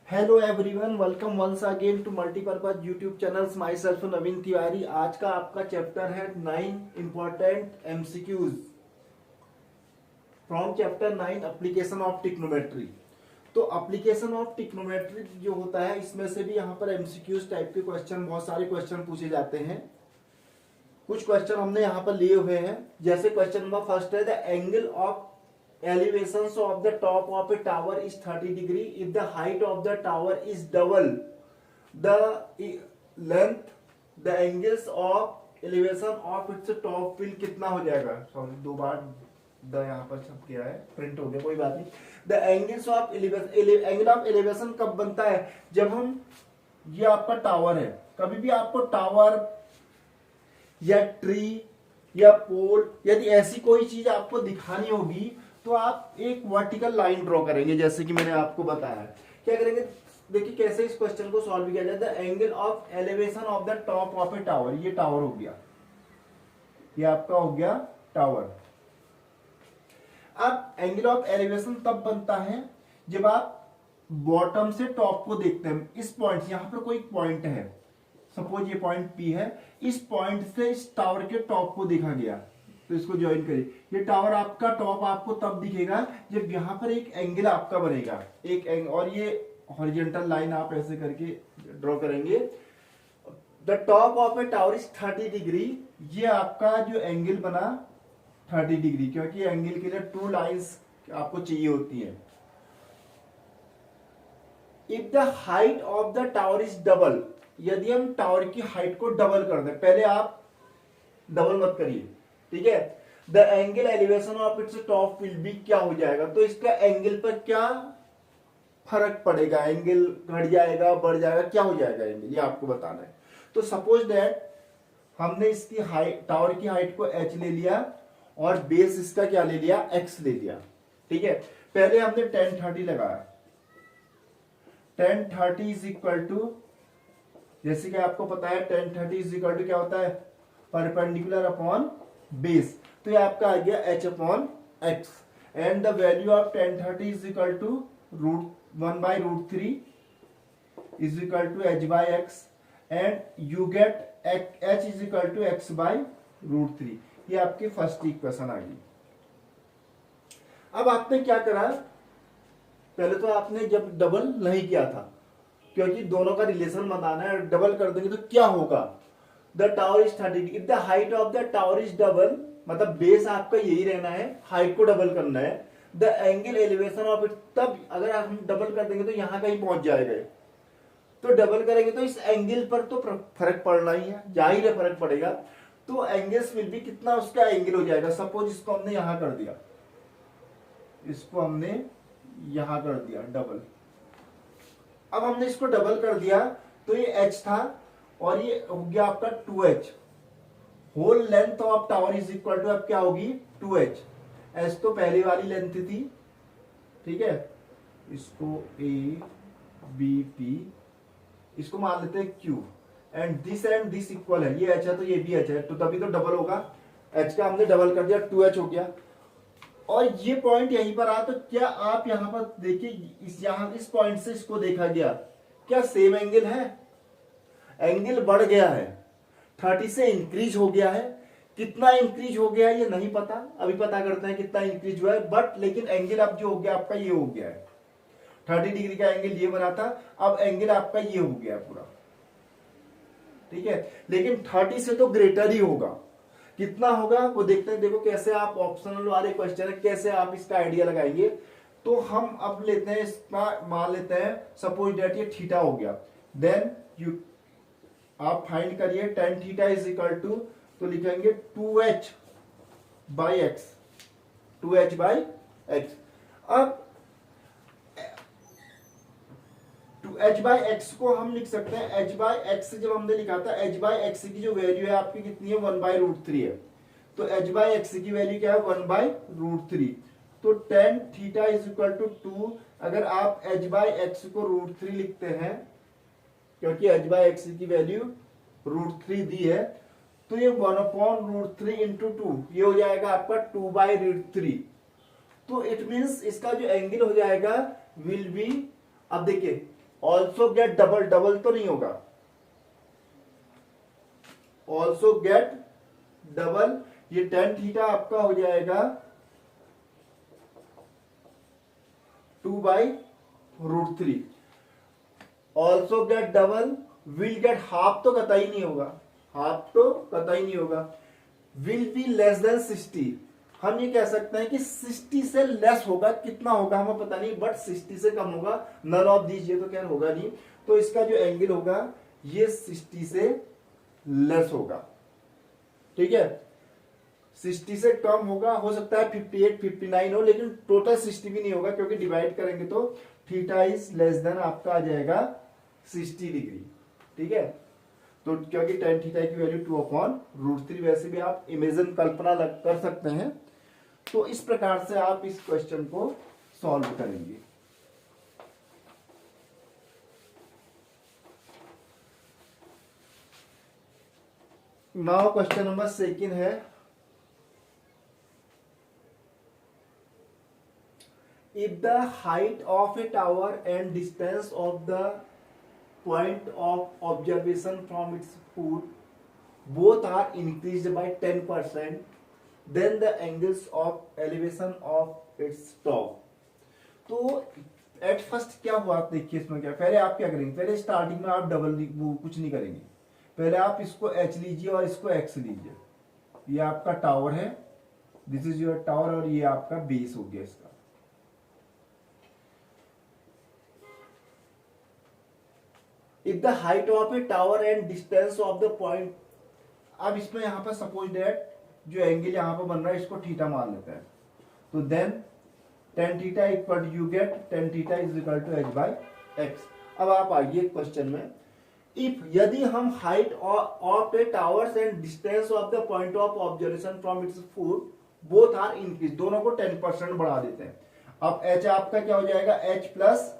Hello everyone, welcome once again to multipurpose YouTube channels. Myself Naveen Tiwari. आज का आपका chapter है 9 important MCQs from chapter 9 application of trigonometry. तो application of टिक्नोमेट्री जो होता है, इसमें से भी यहाँ पर एमसीक्यूज टाइप के क्वेश्चन, बहुत सारे क्वेश्चन पूछे जाते हैं। कुछ क्वेश्चन हमने यहाँ पर लिए हुए हैं। जैसे क्वेश्चन नंबर फर्स्ट है, the angle of elevations of the top of a tower is 30 degree if the height of the tower is double the length, the angles of elevation of its top will कितना हो जाएगा। Sorry, दो बार the यहाँ पर छप गया है, print हो गया, कोई बात नहीं। The angles of elevation, angle of elevation कब बनता है? जब हम, ये आपका टावर है, कभी भी आपको टावर या ट्री या पोल, यदि ऐसी कोई चीज आपको दिखानी होगी तो आप एक वर्टिकल लाइन ड्रॉ करेंगे, जैसे कि मैंने आपको बताया। क्या करेंगे, देखिए कैसे इस क्वेश्चन को सॉल्व किया जाता है। Angle of elevation of the top of A tower, ये टावर हो गया, ये आपका हो गया टावर। अब एंगल ऑफ एलिवेशन तब बनता है जब आप बॉटम से टॉप को देखते हैं। इस पॉइंट, यहां पर कोई पॉइंट है, सपोज ये पॉइंट पी है, इस पॉइंट से इस टावर के टॉप को देखा गया, तो इसको ज्वाइन करिए। ये टावर आपका टॉप आपको तब दिखेगा जब यहां पर एक एंगल आपका बनेगा, और ये हॉरिजॉन्टल लाइन आप ऐसे करके ड्रॉ करेंगे। The top of A tower is 30 degree, ये आपका जो एंगल बना 30 डिग्री, क्योंकि एंगल के लिए 2 लाइंस आपको चाहिए होती है। If the height of the tower is double, यदि हम टावर की हाइट को डबल कर दें, पहले आप डबल मत करिए, ठीक है। The angle elevation of its top will be, क्या हो जाएगा, तो इसका एंगल पर क्या फर्क पड़ेगा, एंगल घट जाएगा, बढ़ जाएगा, क्या हो जाएगा एंगल, ये आपको बताना है। तो सपोज दैट हमने इसकी हाइट, टावर की हाइट को h ले लिया और बेस इसका क्या ले लिया, x ले लिया, ठीक है। पहले हमने tan 30 लगाया। tan 30 इज इक्वल टू, जैसे कि आपको पता है tan 30 इज इक्वल टू क्या होता है, परपेंडिकुलर अपॉन बेस, तो ये आपका आ गया h upon X. And the value of tan 30 is equal to √1/√3 is equal to h by X, and you get h is equal to x/√3। ये आपकी फर्स्ट इक्वेशन आ गई। अब आपने क्या करा, पहले तो आपने जब डबल नहीं किया था, क्योंकि दोनों का रिलेशन बताना है, डबल कर देंगे तो क्या होगा। The tower is 30 degree, the height of the tower is double, मतलब बेस आपका यही रहना है, हाइट को डबल करना है। The angle elevation of it, तब अगर हम डबल कर देंगे तो यहां कहीं पहुंच जाएगा, तो डबल करेंगे तो इस एंगल पर तो फर्क पड़ना ही है, जाहिर है फर्क पड़ेगा। तो एंगल्स विल भी, कितना उसका एंगल हो जाएगा। सपोज इसको हमने यहां कर दिया, इसको हमने यहां कर दिया डबल। अब हमने इसको डबल कर दिया तो ये h था और ये हो गया आपका 2h। Whole length of tower is equal to, अब क्या होगी, 2h। h तो पहली वाली लेंथ थी, ठीक है। इसको a b p, इसको मान लेते हैं q, एंड दिस इक्वल है, ये h है तो ये भी h है, तो तभी तो डबल होगा। h का हमने डबल कर दिया, 2h हो गया। और ये पॉइंट यहीं पर आ, तो क्या आप यहां पर देखिए, इस पॉइंट से इसको देखा गया, क्या सेम एंगल है? एंगल बढ़ गया है, 30 से इंक्रीज हो गया है। कितना इंक्रीज हो गया है ये नहीं पता, अभी पता करते हैं कितना इंक्रीज हुआ है। बट लेकिन एंगल अब जो हो गया आपका, ये हो गया है। 30 डिग्री का एंगल ये बना था, अब एंगल आपका ये हो गया पूरा, ठीक है। लेकिन 30 से तो ग्रेटर ही होगा। कितना होगा वो देखते हैं। देखो कैसे आप, ऑप्शनल वाले क्वेश्चन है, कैसे आप इसका आइडिया लगाएंगे। तो हम अब लेते हैं, इसका मान लेते हैं, सपोज दैट ये थीटा हो गया। देन यू आप फाइंड करिए tan theta is equal to, तो लिखेंगे 2h by x, 2h by x. अब 2h बाई एक्स को हम लिख सकते हैं, h बाई एक्स जब हमने लिखा था, h बाई एक्स की जो वैल्यू है आपकी कितनी है, 1/√3 है। तो h बाई एक्स की वैल्यू क्या है, 1/√3। तो tan theta is equal to 2। अगर आप h बाई एक्स को √3 लिखते हैं, क्योंकि h बाई एक्स की वैल्यू √3 दी है, तो ये 1/√3 इंटू 2, ये हो जाएगा आपका 2/√3। तो इट मीन्स इसका जो एंगल हो जाएगा विल बी, अब देखिए ऑल्सो गेट डबल, डबल तो नहीं होगा, ऑल्सो गेट डबल, ये टेन थीटा आपका हो जाएगा 2/√3। Also get double, will get half तो कतई नहीं होगा, हाफ तो कतई नहीं होगा। विल बी लेस देन 60, हम ये कह सकते हैं कि 60 से लेस होगा, कितना होगा हमें पता नहीं, बट 60 से कम होगा। नन ऑफ दीज, ये तो क्या होगा नहीं, तो इसका जो एंगल होगा ये 60 से लेस होगा, ठीक है। 60 से कम होगा, हो सकता है 58 59 हो, लेकिन टोटल 60 भी नहीं होगा, क्योंकि डिवाइड करेंगे तो थीटा इज लेस देन आपका आ जाएगा 60 डिग्री, ठीक है। तो क्योंकि टेन थीटा की वैल्यू 2/√3, वैसे भी आप इमेजिन कल्पना कर सकते हैं। तो इस प्रकार से आप इस क्वेश्चन को सॉल्व करेंगे। नाउ क्वेश्चन नंबर 2 है, if the height of a tower and distance of the point of observation from its foot both are increased by 10%, then the angles of elevation of its top। तो at first क्या हुआ, आप देखिए इसमें क्या, पहले आप क्या करेंगे, पहले स्टार्टिंग में आप डबल कुछ नहीं करेंगे, पहले आप इसको एच लीजिए और इसको एक्स लीजिए। ये आपका टावर है, दिस इज योर टावर, और ये आपका बेस हो गया इसका। If the height of a tower and distance of the point, अब इसमें यहां पर सपोज दैट जो एंगल यहां पर बन रहा है इसको थीटा मान लेते हैं, तो then tan theta equal you get tan theta is equal to h/x। अब आप आइए क्वेश्चन में, इफ यदि हम height of a towers and distance of the point of observation from its foot both are increase, दोनों को 10% बढ़ा देते हैं। अब h आपका क्या हो जाएगा, h प्लस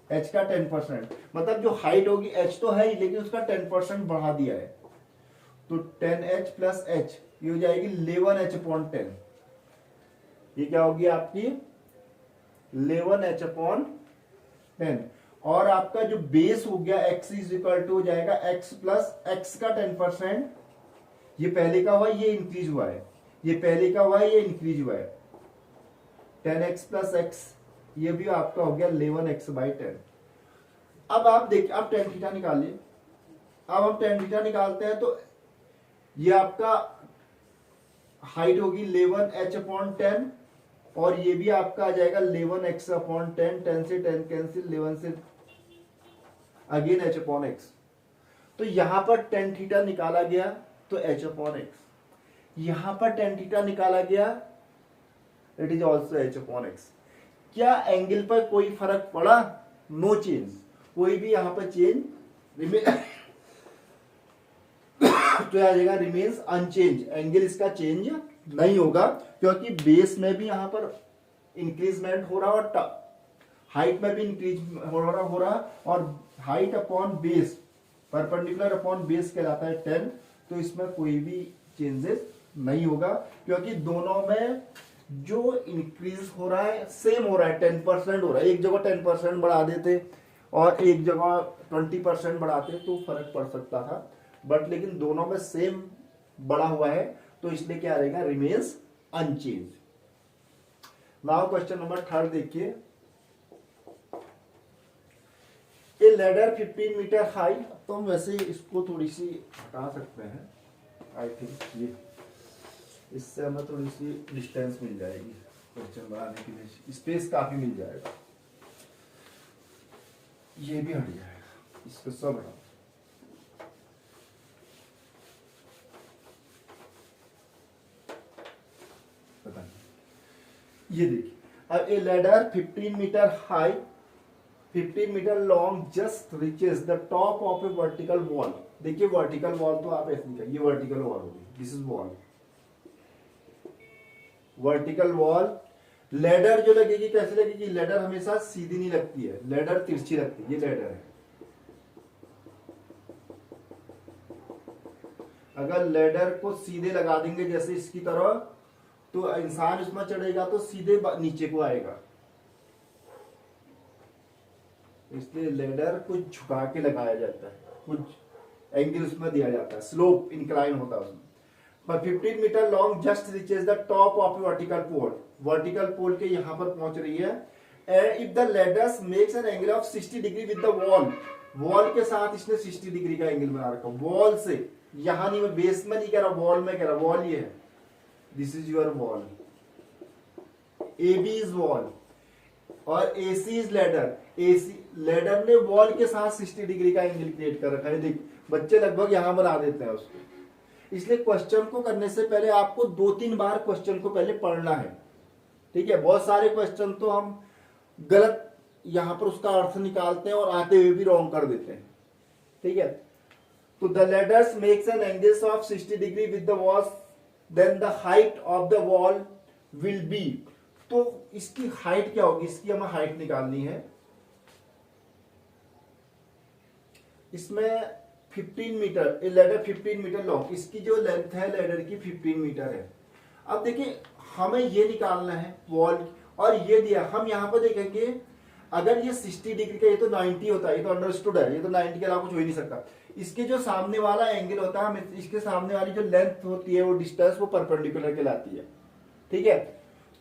h का 10%, मतलब जो हाइट होगी h तो है ही, लेकिन उसका 10% बढ़ा दिया है, तो 10h प्लस h ये हो जाएगी 11h/10। ये क्या होगी आपकी 11h/10। और आपका जो बेस हो गया x इज इक्वल टू हो जाएगा x प्लस x का 10%, ये पहले का हुआ ये इंक्रीज हुआ है, ये पहले का हुआ ये इंक्रीज हुआ है, 10x प्लस x, ये भी आपका हो गया 11x/10। अब आप देखिए, आप tan थीटा निकालिए, अब हम tan थीटा निकालते हैं तो ये आपका हाइट होगी 11h/10, और ये भी आपका आ जाएगा 11x/10, 10 से 10 कैंसिल, 11 से अगेन h/x। तो यहां पर tan थीटा निकाला गया तो h/x, यहां पर tan थीटा निकाला गया, इट इज ऑल्सो h/x। क्या एंगल पर कोई फर्क पड़ा, नो चेंज, कोई भी यहां पर चेंज तो आ जाएगा रिमेन्स अनचेंज, एंगल इसका चेंज नहीं होगा, क्योंकि बेस में भी यहां पर इंक्रीजमेंट हो रहा और हाइट में भी इंक्रीज हो रहा, और height upon base, perpendicular upon base कहलाता है 10, तो इसमें कोई भी चेंजेस नहीं होगा, क्योंकि दोनों में जो इंक्रीज हो रहा है सेम हो रहा है, 10% हो रहा है। एक जगह 10% बढ़ा देते और एक जगह 20% बढ़ाते तो फर्क पड़ सकता था, बट लेकिन दोनों में सेम बढ़ा हुआ है, तो इसलिए क्या रहेगा, remains unchange. Now question number 3 देखिए, ए लैडर 15 मीटर हाई, तो हम वैसे इसको थोड़ी सी हटा सकते हैं, आई थिंक ये इससे हमें थोड़ी सी डिस्टेंस मिल जाएगी, क्वेश्चन बनाने के लिए स्पेस काफी मिल जाएगा। ये भी हट जाएगा, इसको सब हटा, पता नहीं। ये देखिए, अब a ladder 15 metre high 15 metre long just reaches the top of a vertical wall. देखिए वर्टिकल वॉल तो आप ऐसे निकालिए, ये वर्टिकल वॉल होगी, this is wall, vertical wall. Ladder जो लगेगी कैसे लगेगी, लैडर हमेशा सीधी नहीं लगती है, लैडर तिरछी लगती है, ये लैडर है। अगर लैडर को सीधे लगा देंगे जैसे इसकी तरह, तो इंसान इसमें चढ़ेगा तो सीधे नीचे को आएगा, इसलिए लेडर कुछ झुका के लगाया जाता है, कुछ एंगल उसमें दिया जाता है, स्लोप इंक्लाइन होता है उसमें। पर 15 metre long just reaches the top of vertical pole, vertical pole के यहाँ पर पहुंच रही है। And if the ladders makes an angle of 60 degree with the wall, wall के साथ इसने 60 डिग्री का एंगल बना रखा, वॉल से, यहां नहीं, मैं बेस में नहीं कह रहा, वॉल में कह रहा, वॉल ये है, this is your wall, A B is wall और A C is ladder. A C ladder ने वॉल के साथ 60 डिग्री का एंगल क्रिएट कर रखा है। देख बच्चे लगभग यहां बना देते हैं उसको, इसलिए क्वेश्चन को करने से पहले आपको 2-3 बार क्वेश्चन को पहले पढ़ना है, ठीक है। बहुत सारे क्वेश्चन तो हम गलत यहां पर उसका अर्थ निकालते हैं और आते हुए भी रॉन्ग कर देते हैं, ठीक है। तो the ladders makes an angles of 60 degree with the walls, then the height of the wall will be, तो इसकी हाइट क्या होगी, इसकी हमें हाइट निकालनी है। इसमें 15 मीटर, लेडर 15 मीटर लॉन्ग, इसकी जो लेंथ है लेडर की 15 मीटर है। अब देखिए हमें ये निकालना है वॉल, और ये दिया, हम यहां पर देखेंगे अगर ये 60 डिग्री का, ये तो 90 होता है, ये तो अंडरस्टूड है, ये तो 90 के अलावा कुछ हो ही नहीं सकता। इसके जो सामने वाला एंगल होता है, हम इसके सामने वाली जो लेंथ होती है, वो डिस्टेंस, वो परपेंडिकुलर कहलाती है, ठीक है।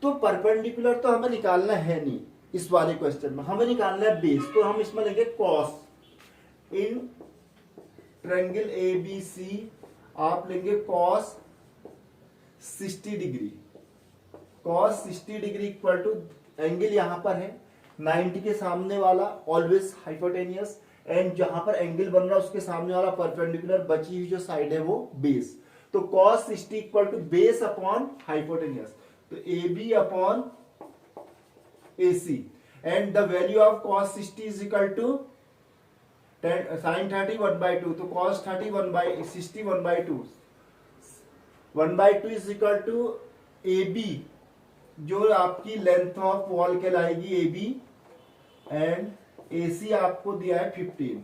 तो परपेंडिकुलर तो हमें निकालना है नहीं इस वाले क्वेश्चन में, हमें निकालना है बेस, तो हम इसमें लेंगे cos. In triangle A B C आप लेंगे cos 60 degree, cos 60 degree equal to, angle यहां पर है 90 के सामने वाला ऑलवेज हाइपोटेनियस, एंड जहां पर एंगल बन रहा है उसके सामने वाला परपेंडिकुलर, बची हुई जो साइड है वो बेस। तो cos 60 equal to base upon hypotenuse, तो A B upon A C, and the value of cos 60 is equal to sin 30 1/2, तो cos 30 1/60 1/2, 1/2 is equal to A B, जो आपकी लेंथ ऑफ वॉल कहलाएगी A B, and ए सी आपको दिया है 15।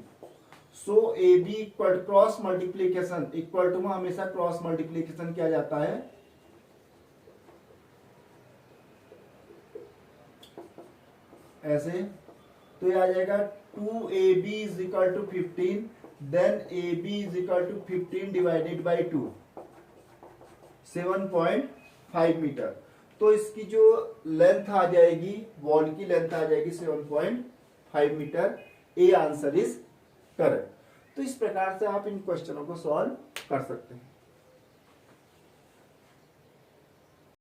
So A B equal cross multiplication, equal to में हमेशा cross multiplication किया जाता है, ऐसे, तो ये आ जाएगा 2ab is equal to 15, then ab is equal to 15 divided by 2, 7.5 metre. तो इसकी जो लेंथ आ जाएगी, वॉल की लेंथ आ जाएगी 7.5 metre. A answer is correct. तो इस प्रकार से आप इन क्वेश्चनों को सॉल्व कर सकते हैं।